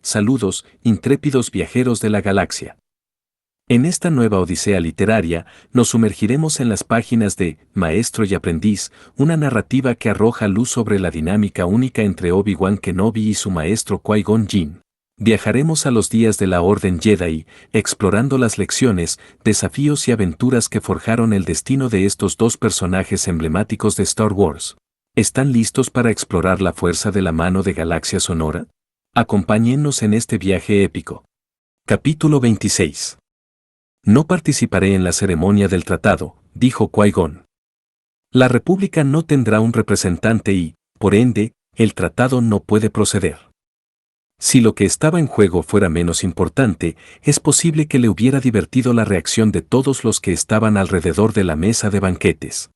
saludos, intrépidos viajeros de la galaxia. En esta nueva odisea literaria, nos sumergiremos en las páginas de Maestro y Aprendiz, una narrativa que arroja luz sobre la dinámica única entre Obi-Wan Kenobi y su maestro Qui-Gon Jinn. Viajaremos a los días de la Orden Jedi, explorando las lecciones, desafíos y aventuras que forjaron el destino de estos dos personajes emblemáticos de Star Wars. ¿Están listos para explorar la fuerza de la mano de Galaxia Sonora? Acompáñennos en este viaje épico. Capítulo 26. No participaré en la ceremonia del tratado, dijo Qui-Gon. La República no tendrá un representante y, por ende, el tratado no puede proceder. Si lo que estaba en juego fuera menos importante, es posible que le hubiera divertido la reacción de todos los que estaban alrededor de la mesa de banquetes.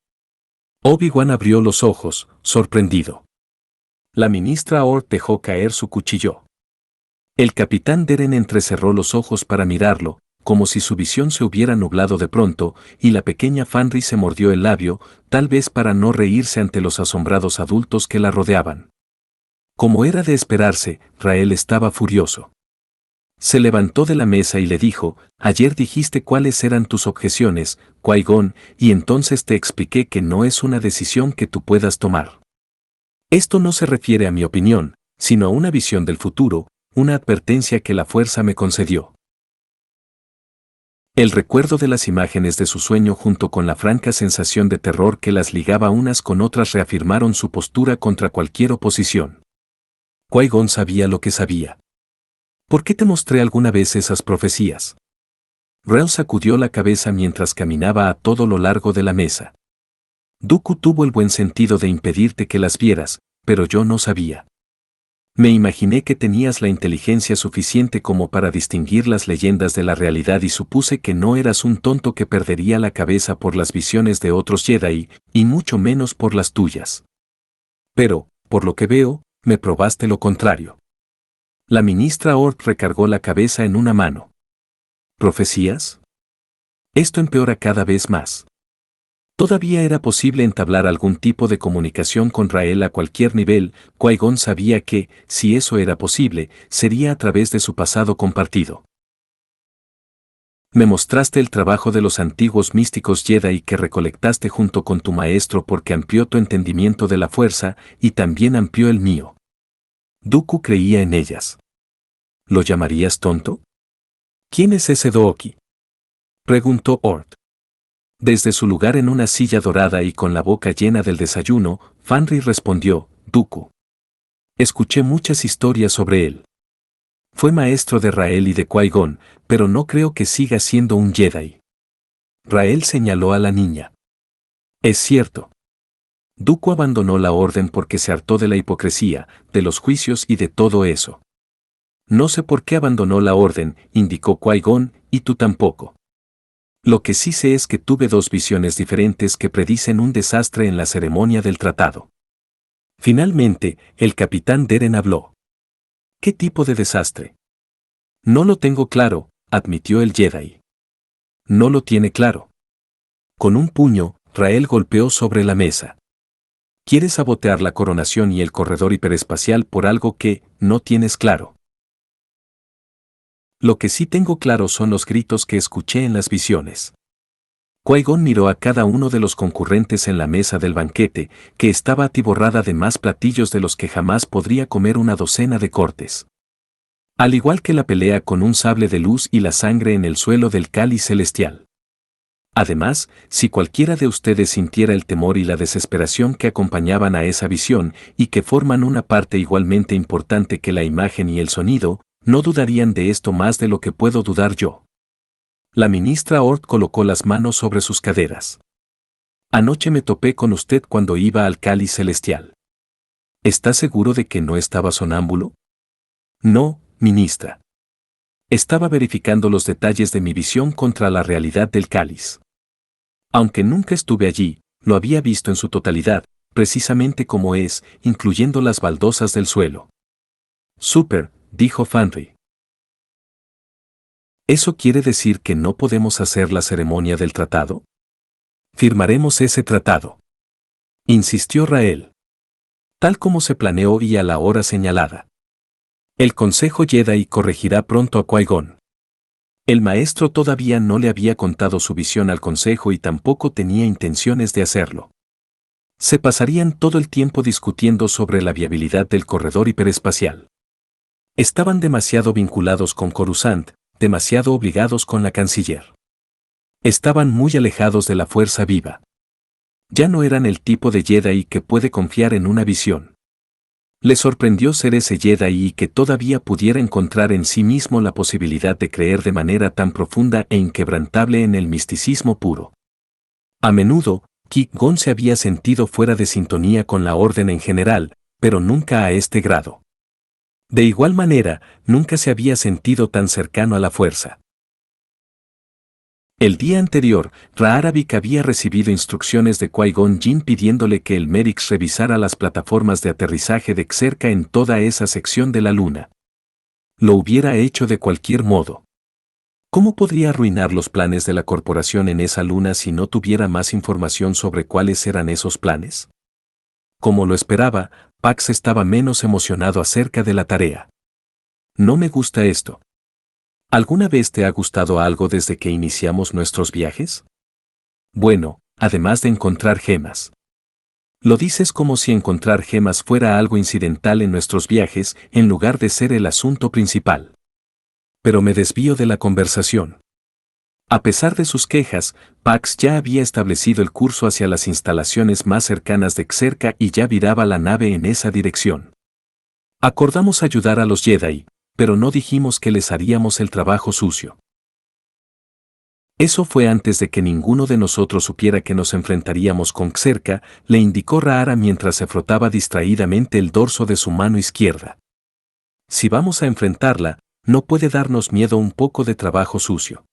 Obi-Wan abrió los ojos, sorprendido. La ministra Ort dejó caer su cuchillo. El capitán Deren entrecerró los ojos para mirarlo, como si su visión se hubiera nublado de pronto, y la pequeña Fanry se mordió el labio, tal vez para no reírse ante los asombrados adultos que la rodeaban. Como era de esperarse, Rael estaba furioso. Se levantó de la mesa y le dijo, ayer dijiste cuáles eran tus objeciones, Qui-Gon, y entonces te expliqué que no es una decisión que tú puedas tomar. Esto no se refiere a mi opinión, sino a una visión del futuro, una advertencia que la fuerza me concedió. El recuerdo de las imágenes de su sueño junto con la franca sensación de terror que las ligaba unas con otras reafirmaron su postura contra cualquier oposición. Qui-Gon sabía lo que sabía. ¿Por qué te mostré alguna vez esas profecías? Rael sacudió la cabeza mientras caminaba a todo lo largo de la mesa. Dooku tuvo el buen sentido de impedirte que las vieras, pero yo no sabía. Me imaginé que tenías la inteligencia suficiente como para distinguir las leyendas de la realidad y supuse que no eras un tonto que perdería la cabeza por las visiones de otros Jedi, y mucho menos por las tuyas. Pero, por lo que veo, me probaste lo contrario. La ministra Ort recargó la cabeza en una mano. ¿Profecías? Esto empeora cada vez más. Todavía era posible entablar algún tipo de comunicación con Rael a cualquier nivel. Qui-Gon sabía que, si eso era posible, sería a través de su pasado compartido. Me mostraste el trabajo de los antiguos místicos Jedi que recolectaste junto con tu maestro porque amplió tu entendimiento de la fuerza y también amplió el mío. Dooku creía en ellas. ¿Lo llamarías tonto? ¿Quién es ese Dookie? Preguntó Ort. Desde su lugar en una silla dorada y con la boca llena del desayuno, Fanry respondió, Dooku. Escuché muchas historias sobre él. Fue maestro de Rael y de Qui-Gon, pero no creo que siga siendo un Jedi. Rael señaló a la niña. Es cierto. Dooku abandonó la orden porque se hartó de la hipocresía, de los juicios y de todo eso. No sé por qué abandonó la orden, indicó Qui-Gon, y tú tampoco. Lo que sí sé es que tuve dos visiones diferentes que predicen un desastre en la ceremonia del tratado. Finalmente, el capitán Deren habló. ¿Qué tipo de desastre? No lo tengo claro, admitió el Jedi. No lo tiene claro. Con un puño, Rael golpeó sobre la mesa. ¿Quieres sabotear la coronación y el corredor hiperespacial por algo que no tienes claro? Lo que sí tengo claro son los gritos que escuché en las visiones. Qui-Gon miró a cada uno de los concurrentes en la mesa del banquete, que estaba atiborrada de más platillos de los que jamás podría comer una docena de cortes. Al igual que la pelea con un sable de luz y la sangre en el suelo del cáliz celestial. Además, si cualquiera de ustedes sintiera el temor y la desesperación que acompañaban a esa visión y que forman una parte igualmente importante que la imagen y el sonido, no dudarían de esto más de lo que puedo dudar yo. La ministra Ort colocó las manos sobre sus caderas. Anoche me topé con usted cuando iba al cáliz celestial. ¿Está seguro de que no estaba sonámbulo? No, ministra. Estaba verificando los detalles de mi visión contra la realidad del cáliz. Aunque nunca estuve allí, lo había visto en su totalidad, precisamente como es, incluyendo las baldosas del suelo. Súper, dijo Fanry. ¿Eso quiere decir que no podemos hacer la ceremonia del tratado? Firmaremos ese tratado, insistió Rael. Tal como se planeó y a la hora señalada. El Consejo Jedi corregirá pronto a Qui-Gon. El maestro todavía no le había contado su visión al Consejo y tampoco tenía intenciones de hacerlo. Se pasarían todo el tiempo discutiendo sobre la viabilidad del corredor hiperespacial. Estaban demasiado vinculados con Coruscant, demasiado obligados con la canciller. Estaban muy alejados de la fuerza viva. Ya no eran el tipo de Jedi que puede confiar en una visión. Le sorprendió ser ese Jedi y que todavía pudiera encontrar en sí mismo la posibilidad de creer de manera tan profunda e inquebrantable en el misticismo puro. A menudo, Qui-Gon se había sentido fuera de sintonía con la orden en general, pero nunca a este grado. De igual manera, nunca se había sentido tan cercano a la fuerza. El día anterior, Ra'arabik había recibido instrucciones de Qui-Gon Jinn pidiéndole que el Merix revisara las plataformas de aterrizaje de cerca en toda esa sección de la luna. Lo hubiera hecho de cualquier modo. ¿Cómo podría arruinar los planes de la corporación en esa luna si no tuviera más información sobre cuáles eran esos planes? Como lo esperaba, Pax estaba menos emocionado acerca de la tarea. No me gusta esto. ¿Alguna vez te ha gustado algo desde que iniciamos nuestros viajes? Bueno, además de encontrar gemas. Lo dices como si encontrar gemas fuera algo incidental en nuestros viajes en lugar de ser el asunto principal. Pero me desvío de la conversación. A pesar de sus quejas, Pax ya había establecido el curso hacia las instalaciones más cercanas de Xerca y ya viraba la nave en esa dirección. Acordamos ayudar a los Jedi, pero no dijimos que les haríamos el trabajo sucio. Eso fue antes de que ninguno de nosotros supiera que nos enfrentaríamos con Xerca, le indicó Ra'ara mientras se frotaba distraídamente el dorso de su mano izquierda. Si vamos a enfrentarla, no puede darnos miedo un poco de trabajo sucio.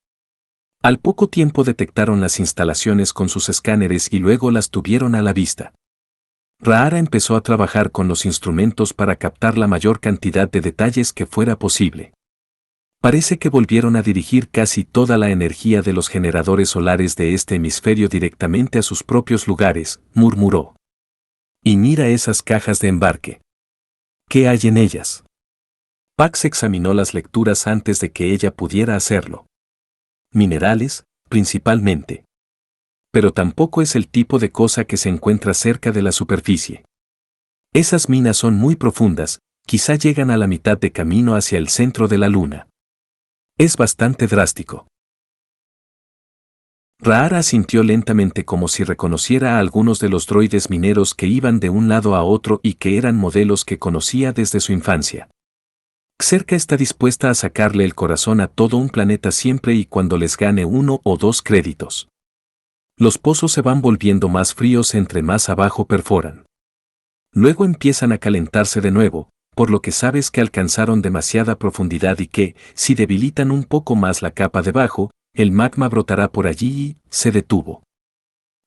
Al poco tiempo detectaron las instalaciones con sus escáneres y luego las tuvieron a la vista. Ra'ara empezó a trabajar con los instrumentos para captar la mayor cantidad de detalles que fuera posible. Parece que volvieron a dirigir casi toda la energía de los generadores solares de este hemisferio directamente a sus propios lugares, murmuró. Y mira esas cajas de embarque. ¿Qué hay en ellas? Pax examinó las lecturas antes de que ella pudiera hacerlo. Minerales, principalmente. Pero tampoco es el tipo de cosa que se encuentra cerca de la superficie. Esas minas son muy profundas, quizá llegan a la mitad de camino hacia el centro de la luna. Es bastante drástico. Ra'ara asintió lentamente como si reconociera a algunos de los droides mineros que iban de un lado a otro y que eran modelos que conocía desde su infancia. Xerca está dispuesta a sacarle el corazón a todo un planeta siempre y cuando les gane 1 o 2 créditos. Los pozos se van volviendo más fríos entre más abajo perforan. Luego empiezan a calentarse de nuevo, por lo que sabes que alcanzaron demasiada profundidad y que, si debilitan un poco más la capa debajo, el magma brotará por allí y se detuvo.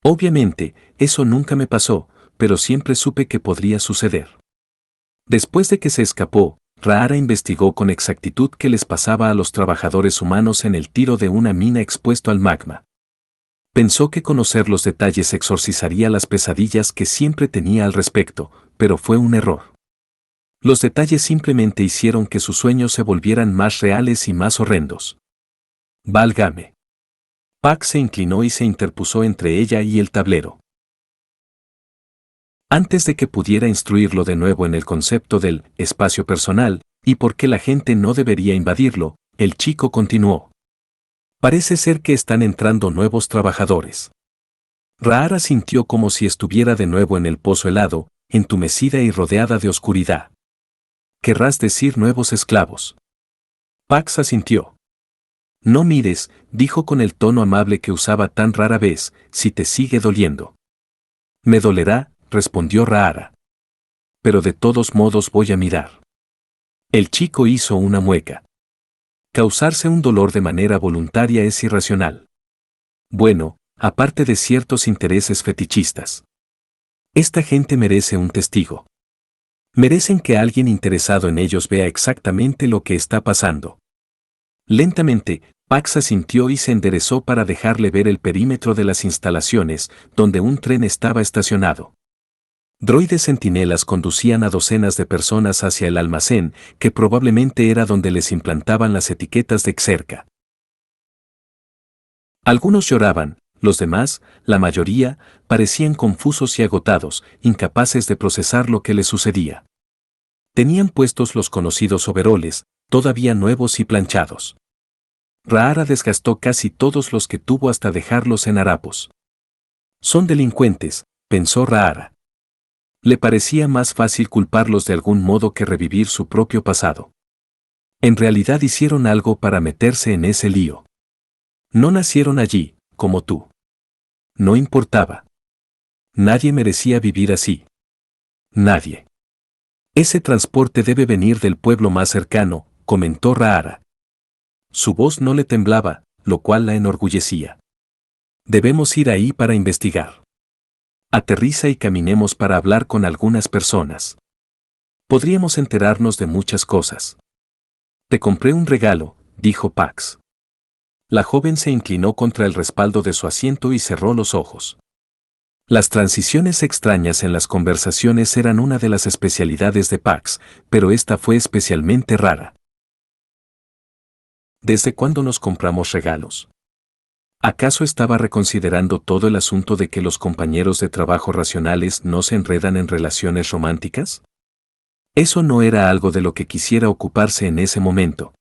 Obviamente, eso nunca me pasó, pero siempre supe que podría suceder. Después de que se escapó, Ra'ara investigó con exactitud qué les pasaba a los trabajadores humanos en el tiro de una mina expuesto al magma. Pensó que conocer los detalles exorcizaría las pesadillas que siempre tenía al respecto, pero fue un error. Los detalles simplemente hicieron que sus sueños se volvieran más reales y más horrendos. Válgame. Pax se inclinó y se interpuso entre ella y el tablero. Antes de que pudiera instruirlo de nuevo en el concepto del espacio personal y por qué la gente no debería invadirlo, el chico continuó. Parece ser que están entrando nuevos trabajadores. Ra'ara sintió como si estuviera de nuevo en el pozo helado, entumecida y rodeada de oscuridad. ¿Querrás decir nuevos esclavos? Pax asintió. No mires, dijo con el tono amable que usaba tan rara vez, si te sigue doliendo. Me dolerá, respondió Ra'ara. Pero de todos modos voy a mirar. El chico hizo una mueca. Causarse un dolor de manera voluntaria es irracional. Bueno, aparte de ciertos intereses fetichistas. Esta gente merece un testigo. Merecen que alguien interesado en ellos vea exactamente lo que está pasando. Lentamente, Pax asintió y se enderezó para dejarle ver el perímetro de las instalaciones, donde un tren estaba estacionado. Droides centinelas conducían a docenas de personas hacia el almacén, que probablemente era donde les implantaban las etiquetas de Exerca. Algunos lloraban, los demás, la mayoría, parecían confusos y agotados, incapaces de procesar lo que les sucedía. Tenían puestos los conocidos overoles, todavía nuevos y planchados. Rahara desgastó casi todos los que tuvo hasta dejarlos en harapos. Son delincuentes, pensó Rahara. Le parecía más fácil culparlos de algún modo que revivir su propio pasado. En realidad hicieron algo para meterse en ese lío. No nacieron allí, como tú. No importaba. Nadie merecía vivir así. Nadie. Ese transporte debe venir del pueblo más cercano, comentó Rahara. Su voz no le temblaba, lo cual la enorgullecía. Debemos ir ahí para investigar. Aterriza y caminemos para hablar con algunas personas. Podríamos enterarnos de muchas cosas. Te compré un regalo, dijo Pax. La joven se inclinó contra el respaldo de su asiento y cerró los ojos. Las transiciones extrañas en las conversaciones eran una de las especialidades de Pax, pero esta fue especialmente rara. ¿Desde cuándo nos compramos regalos? ¿Acaso estaba reconsiderando todo el asunto de que los compañeros de trabajo racionales no se enredan en relaciones románticas? Eso no era algo de lo que quisiera ocuparse en ese momento.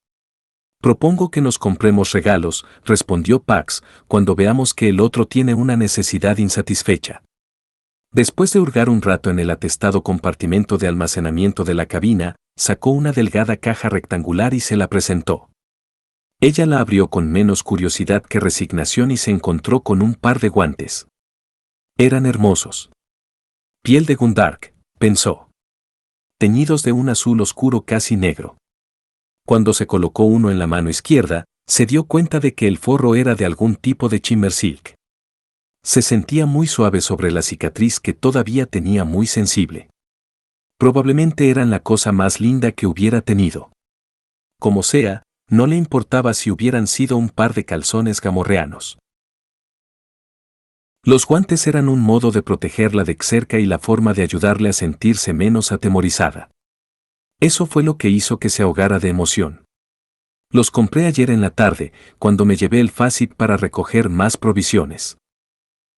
Propongo que nos compremos regalos, respondió Pax, cuando veamos que el otro tiene una necesidad insatisfecha. Después de hurgar un rato en el atestado compartimento de almacenamiento de la cabina, sacó una delgada caja rectangular y se la presentó. Ella la abrió con menos curiosidad que resignación y se encontró con un par de guantes. Eran hermosos. Piel de Gundark, pensó. Teñidos de un azul oscuro casi negro. Cuando se colocó uno en la mano izquierda, se dio cuenta de que el forro era de algún tipo de Chimmersilk. Se sentía muy suave sobre la cicatriz que todavía tenía muy sensible. Probablemente eran la cosa más linda que hubiera tenido. Como sea, no le importaba si hubieran sido un par de calzones gamorreanos. Los guantes eran un modo de protegerla de cerca y la forma de ayudarle a sentirse menos atemorizada. Eso fue lo que hizo que se ahogara de emoción. Los compré ayer en la tarde, cuando me llevé el Facit para recoger más provisiones.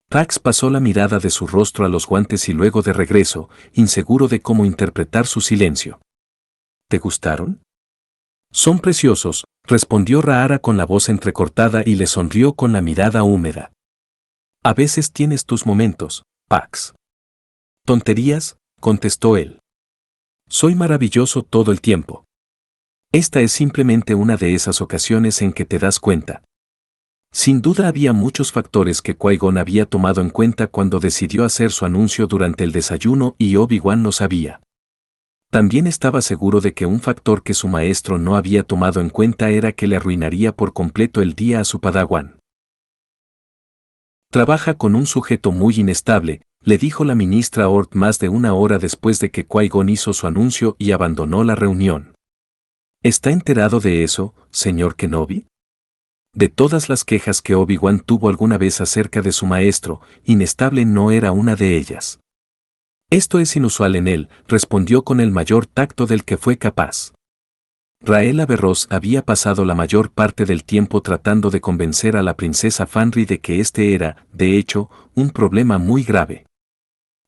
Pax pasó la mirada de su rostro a los guantes y luego de regreso, inseguro de cómo interpretar su silencio. ¿Te gustaron? Son preciosos, respondió Rahara con la voz entrecortada y le sonrió con la mirada húmeda. A veces tienes tus momentos, Pax. Tonterías, contestó él. Soy maravilloso todo el tiempo. Esta es simplemente una de esas ocasiones en que te das cuenta. Sin duda había muchos factores que Qui-Gon había tomado en cuenta cuando decidió hacer su anuncio durante el desayuno y Obi-Wan lo sabía. También estaba seguro de que un factor que su maestro no había tomado en cuenta era que le arruinaría por completo el día a su padawan. Trabaja con un sujeto muy inestable, le dijo la ministra Ort más de una hora después de que Qui-Gon hizo su anuncio y abandonó la reunión. ¿Está enterado de eso, señor Kenobi? De todas las quejas que Obi-Wan tuvo alguna vez acerca de su maestro, inestable no era una de ellas. Esto es inusual en él, respondió con el mayor tacto del que fue capaz. Rael Averross había pasado la mayor parte del tiempo tratando de convencer a la princesa Fanry de que este era, de hecho, un problema muy grave.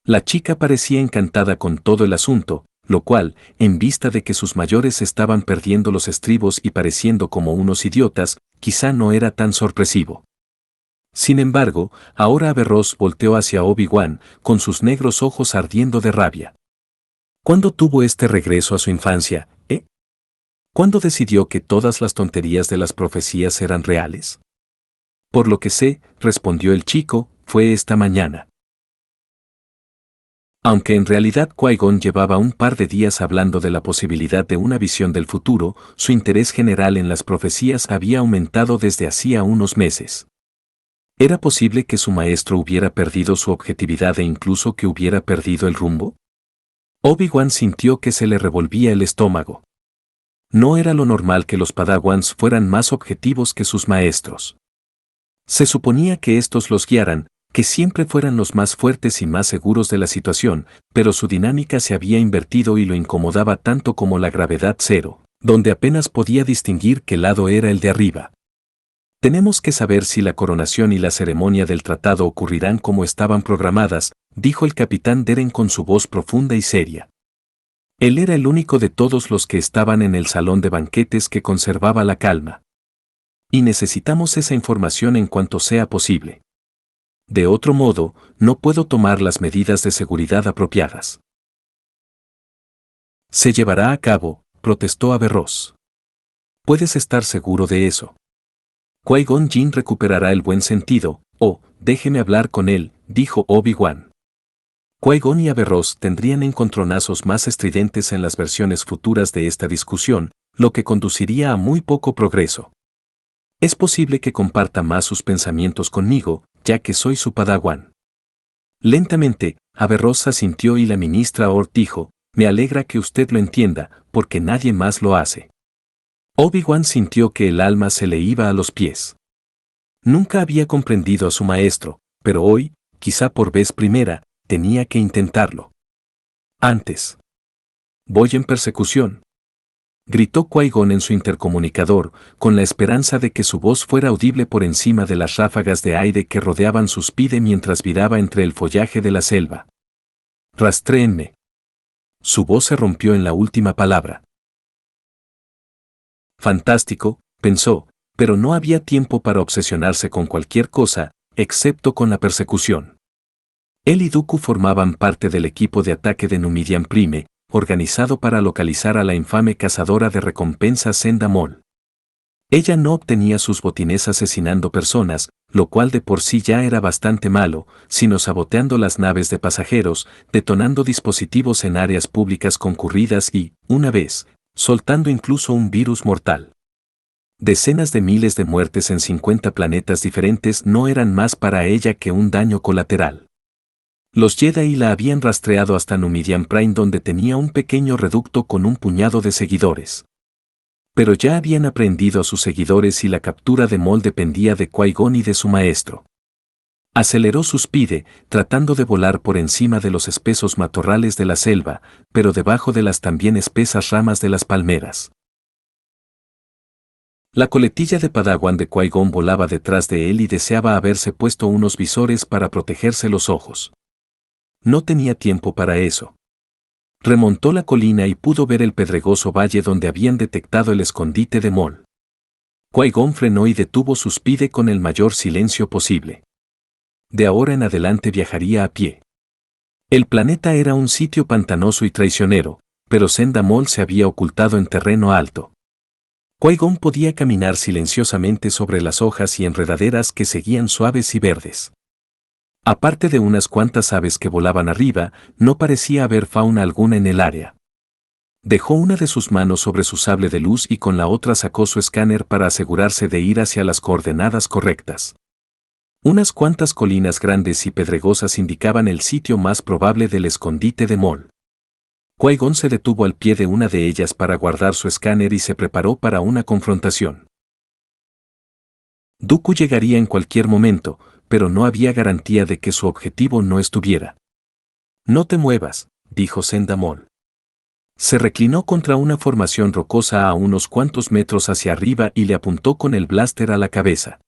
La chica parecía encantada con todo el asunto, lo cual, en vista de que sus mayores estaban perdiendo los estribos y pareciendo como unos idiotas, quizá no era tan sorpresivo. Sin embargo, ahora Averross volteó hacia Obi-Wan, con sus negros ojos ardiendo de rabia. ¿Cuándo tuvo este regreso a su infancia, ¿Cuándo decidió que todas las tonterías de las profecías eran reales? Por lo que sé, respondió el chico, fue esta mañana. Aunque en realidad Qui-Gon llevaba un par de días hablando de la posibilidad de una visión del futuro, su interés general en las profecías había aumentado desde hacía unos meses. ¿Era posible que su maestro hubiera perdido su objetividad e incluso que hubiera perdido el rumbo? Obi-Wan sintió que se le revolvía el estómago. No era lo normal que los padawans fueran más objetivos que sus maestros. Se suponía que estos los guiaran, que siempre fueran los más fuertes y más seguros de la situación, pero su dinámica se había invertido y lo incomodaba tanto como la gravedad cero, donde apenas podía distinguir qué lado era el de arriba. Tenemos que saber si la coronación y la ceremonia del tratado ocurrirán como estaban programadas, dijo el capitán Deren con su voz profunda y seria. Él era el único de todos los que estaban en el salón de banquetes que conservaba la calma. Y necesitamos esa información en cuanto sea posible. De otro modo, no puedo tomar las medidas de seguridad apropiadas. Se llevará a cabo, protestó Averroes. Puedes estar seguro de eso. Qui-Gon Jinn recuperará el buen sentido, déjeme hablar con él, dijo Obi-Wan. Qui-Gon y Averroes tendrían encontronazos más estridentes en las versiones futuras de esta discusión, lo que conduciría a muy poco progreso. Es posible que comparta más sus pensamientos conmigo, ya que soy su padawan. Lentamente, Averroes asintió y la ministra Ort dijo, me alegra que usted lo entienda, porque nadie más lo hace. Obi-Wan sintió que el alma se le iba a los pies. Nunca había comprendido a su maestro, pero hoy, quizá por vez primera, tenía que intentarlo. Antes. Voy en persecución. Gritó Qui-Gon en su intercomunicador, con la esperanza de que su voz fuera audible por encima de las ráfagas de aire que rodeaban su spide mientras viraba entre el follaje de la selva. Rastréenme. Su voz se rompió en la última palabra. Fantástico, pensó, pero no había tiempo para obsesionarse con cualquier cosa, excepto con la persecución. Él y Dooku formaban parte del equipo de ataque de Numidian Prime, organizado para localizar a la infame cazadora de recompensas Senda Mol. Ella no obtenía sus botines asesinando personas, lo cual de por sí ya era bastante malo, sino saboteando las naves de pasajeros, detonando dispositivos en áreas públicas concurridas y, una vez, soltando incluso un virus mortal. Decenas de miles de muertes en 50 planetas diferentes no eran más para ella que un daño colateral. Los Jedi la habían rastreado hasta Numidian Prime, donde tenía un pequeño reducto con un puñado de seguidores. Pero ya habían aprendido a sus seguidores y la captura de Maul dependía de Qui-Gon y de su maestro. Aceleró su spide, tratando de volar por encima de los espesos matorrales de la selva, pero debajo de las también espesas ramas de las palmeras. La coletilla de Padawan de Qui-Gon volaba detrás de él y deseaba haberse puesto unos visores para protegerse los ojos. No tenía tiempo para eso. Remontó la colina y pudo ver el pedregoso valle donde habían detectado el escondite de Maul. Qui-Gon frenó y detuvo su spide con el mayor silencio posible. De ahora en adelante viajaría a pie. El planeta era un sitio pantanoso y traicionero, pero Senda Mol se había ocultado en terreno alto. Qui-Gon podía caminar silenciosamente sobre las hojas y enredaderas que seguían suaves y verdes. Aparte de unas cuantas aves que volaban arriba, no parecía haber fauna alguna en el área. Dejó una de sus manos sobre su sable de luz y con la otra sacó su escáner para asegurarse de ir hacia las coordenadas correctas. Unas cuantas colinas grandes y pedregosas indicaban el sitio más probable del escondite de Maul. Qui-Gon se detuvo al pie de una de ellas para guardar su escáner y se preparó para una confrontación. Dooku llegaría en cualquier momento, pero no había garantía de que su objetivo no estuviera. No te muevas, dijo Senda Mol. Se reclinó contra una formación rocosa a unos cuantos metros hacia arriba y le apuntó con el blaster a la cabeza.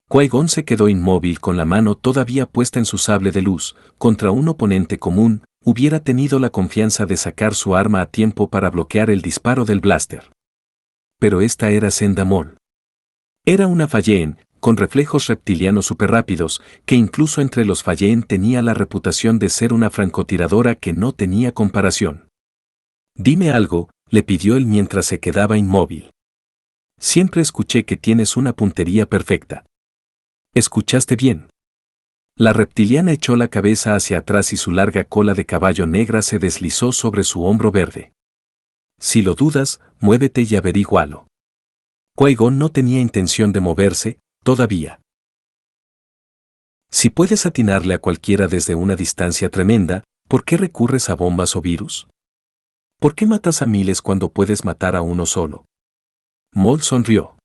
Qui-Gon se quedó inmóvil con la mano todavía puesta en su sable de luz. Contra un oponente común, hubiera tenido la confianza de sacar su arma a tiempo para bloquear el disparo del blaster. Pero esta era Senda Mol. Era una Fallen, con reflejos reptilianos superrápidos, que incluso entre los Fallen tenía la reputación de ser una francotiradora que no tenía comparación. Dime algo, le pidió él mientras se quedaba inmóvil. Siempre escuché que tienes una puntería perfecta. ¿Escuchaste bien? La reptiliana echó la cabeza hacia atrás y su larga cola de caballo negra se deslizó sobre su hombro verde. Si lo dudas, muévete y averígualo. Qui-Gon no tenía intención de moverse, todavía. Si puedes atinarle a cualquiera desde una distancia tremenda, ¿por qué recurres a bombas o virus? ¿Por qué matas a miles cuando puedes matar a uno solo? Maul sonrió.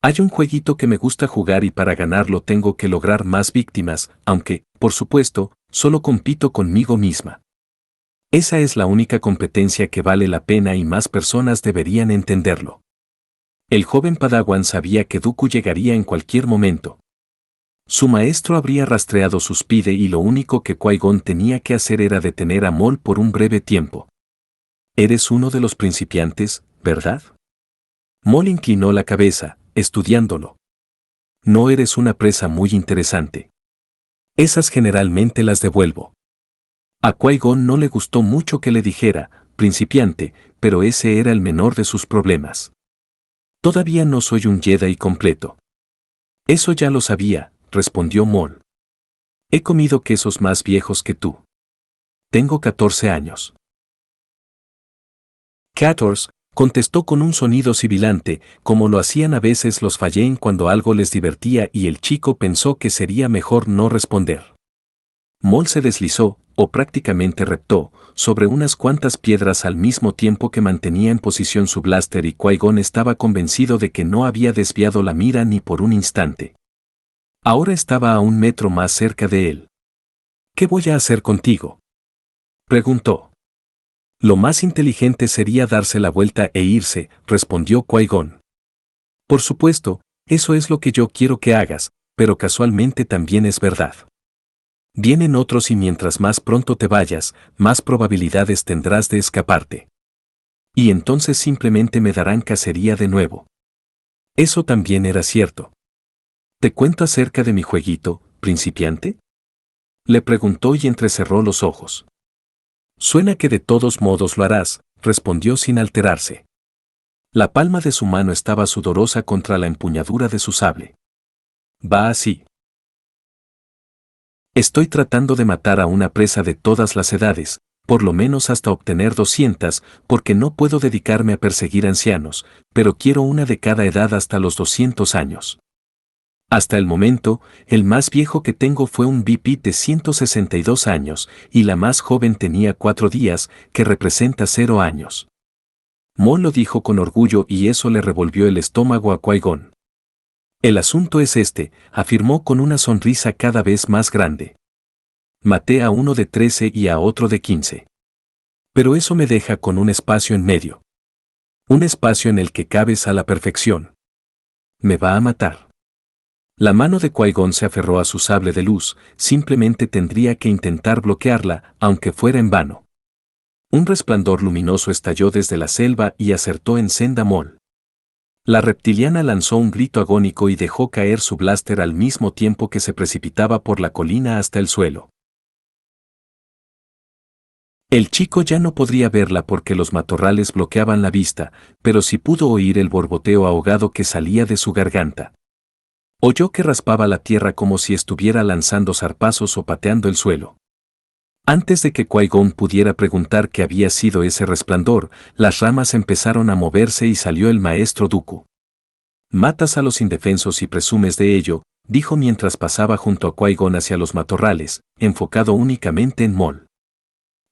Hay un jueguito que me gusta jugar y para ganarlo tengo que lograr más víctimas, aunque, por supuesto, solo compito conmigo misma. Esa es la única competencia que vale la pena y más personas deberían entenderlo. El joven Padawan sabía que Dooku llegaría en cualquier momento. Su maestro habría rastreado sus pide y lo único que Qui-Gon tenía que hacer era detener a Maul por un breve tiempo. Eres uno de los principiantes, ¿verdad? Maul inclinó la cabeza, estudiándolo. No eres una presa muy interesante. Esas generalmente las devuelvo. A Qui-Gon no le gustó mucho que le dijera, principiante, pero ese era el menor de sus problemas. Todavía no soy un Jedi completo. Eso ya lo sabía, respondió Maul. He comido quesos más viejos que tú. Tengo 14 años. 14, contestó con un sonido sibilante, como lo hacían a veces los Fallen cuando algo les divertía y el chico pensó que sería mejor no responder. Maul se deslizó, o prácticamente reptó, sobre unas cuantas piedras al mismo tiempo que mantenía en posición su blaster y Qui-Gon estaba convencido de que no había desviado la mira ni por un instante. Ahora estaba a 1 metro más cerca de él. ¿Qué voy a hacer contigo?, preguntó. Lo más inteligente sería darse la vuelta e irse, respondió Qui-Gon. Por supuesto, eso es lo que yo quiero que hagas, pero casualmente también es verdad. Vienen otros y mientras más pronto te vayas, más probabilidades tendrás de escaparte. Y entonces simplemente me darán cacería de nuevo. Eso también era cierto. ¿Te cuento acerca de mi jueguito, principiante?, le preguntó y entrecerró los ojos. Suena que de todos modos lo harás, respondió sin alterarse. La palma de su mano estaba sudorosa contra la empuñadura de su sable. Va así. Estoy tratando de matar a una presa de todas las edades, por lo menos hasta obtener 200, porque no puedo dedicarme a perseguir ancianos, pero quiero una de cada edad hasta los 200 años. Hasta el momento, el más viejo que tengo fue un VP de 162 años, y la más joven tenía 4 días, que representa 0 años. Maul lo dijo con orgullo y eso le revolvió el estómago a Qui-Gon. El asunto es este, afirmó con una sonrisa cada vez más grande. Maté a uno de 13 y a otro de 15. Pero eso me deja con un espacio en medio. Un espacio en el que cabes a la perfección. Me va a matar. La mano de Qui-Gon se aferró a su sable de luz, simplemente tendría que intentar bloquearla, aunque fuera en vano. Un resplandor luminoso estalló desde la selva y acertó en Senda Maul. La reptiliana lanzó un grito agónico y dejó caer su blaster al mismo tiempo que se precipitaba por la colina hasta el suelo. El chico ya no podría verla porque los matorrales bloqueaban la vista, pero sí pudo oír el borboteo ahogado que salía de su garganta. Oyó que raspaba la tierra como si estuviera lanzando zarpazos o pateando el suelo. Antes de que Qui-Gon pudiera preguntar qué había sido ese resplandor, las ramas empezaron a moverse y salió el maestro Dooku. Matas a los indefensos y presumes de ello, dijo mientras pasaba junto a Qui-Gon hacia los matorrales, enfocado únicamente en Maul.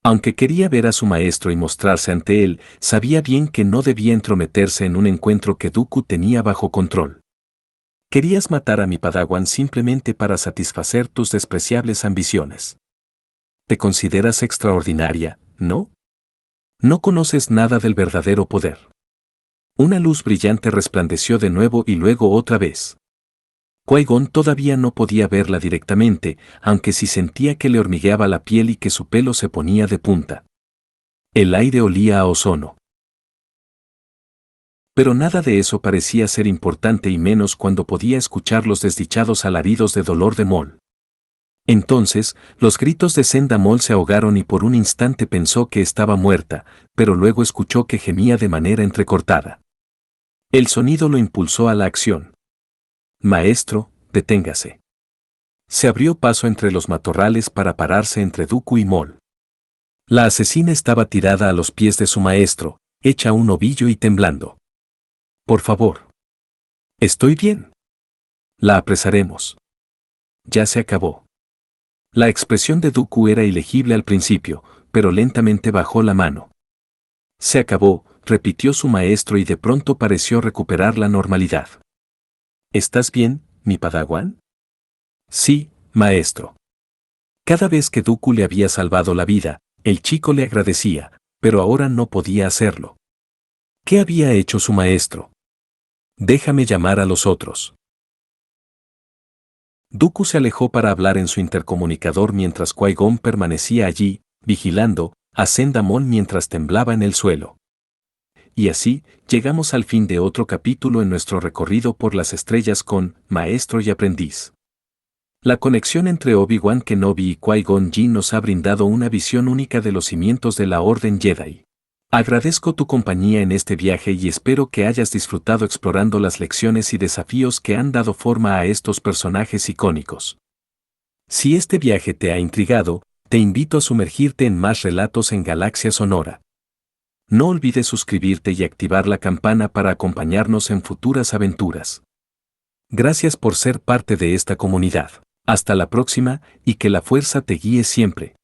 Aunque quería ver a su maestro y mostrarse ante él, sabía bien que no debía entrometerse en un encuentro que Dooku tenía bajo control. Querías matar a mi Padawan simplemente para satisfacer tus despreciables ambiciones. Te consideras extraordinaria, ¿no? No conoces nada del verdadero poder. Una luz brillante resplandeció de nuevo y luego otra vez. Qui-Gon todavía no podía verla directamente, aunque sí sentía que le hormigueaba la piel y que su pelo se ponía de punta. El aire olía a ozono. Pero nada de eso parecía ser importante y menos cuando podía escuchar los desdichados alaridos de dolor de Maul. Entonces, los gritos de Senda Maul se ahogaron y por un instante pensó que estaba muerta, pero luego escuchó que gemía de manera entrecortada. El sonido lo impulsó a la acción. Maestro, deténgase. Se abrió paso entre los matorrales para pararse entre Dooku y Maul. La asesina estaba tirada a los pies de su maestro, hecha un ovillo y temblando. Por favor. Estoy bien. La apresaremos. Ya se acabó. La expresión de Dooku era ilegible al principio, pero lentamente bajó la mano. Se acabó, repitió su maestro y de pronto pareció recuperar la normalidad. ¿Estás bien, mi Padawan? Sí, maestro. Cada vez que Dooku le había salvado la vida, el chico le agradecía, pero ahora no podía hacerlo. ¿Qué había hecho su maestro? Déjame llamar a los otros. Dooku se alejó para hablar en su intercomunicador mientras Qui-Gon permanecía allí, vigilando a Sendamon mientras temblaba en el suelo. Y así, llegamos al fin de otro capítulo en nuestro recorrido por las estrellas con Maestro y Aprendiz. La conexión entre Obi-Wan Kenobi y Qui-Gon Jinn nos ha brindado una visión única de los cimientos de la Orden Jedi. Agradezco tu compañía en este viaje y espero que hayas disfrutado explorando las lecciones y desafíos que han dado forma a estos personajes icónicos. Si este viaje te ha intrigado, te invito a sumergirte en más relatos en Galaxia Sonora. No olvides suscribirte y activar la campana para acompañarnos en futuras aventuras. Gracias por ser parte de esta comunidad. Hasta la próxima y que la fuerza te guíe siempre.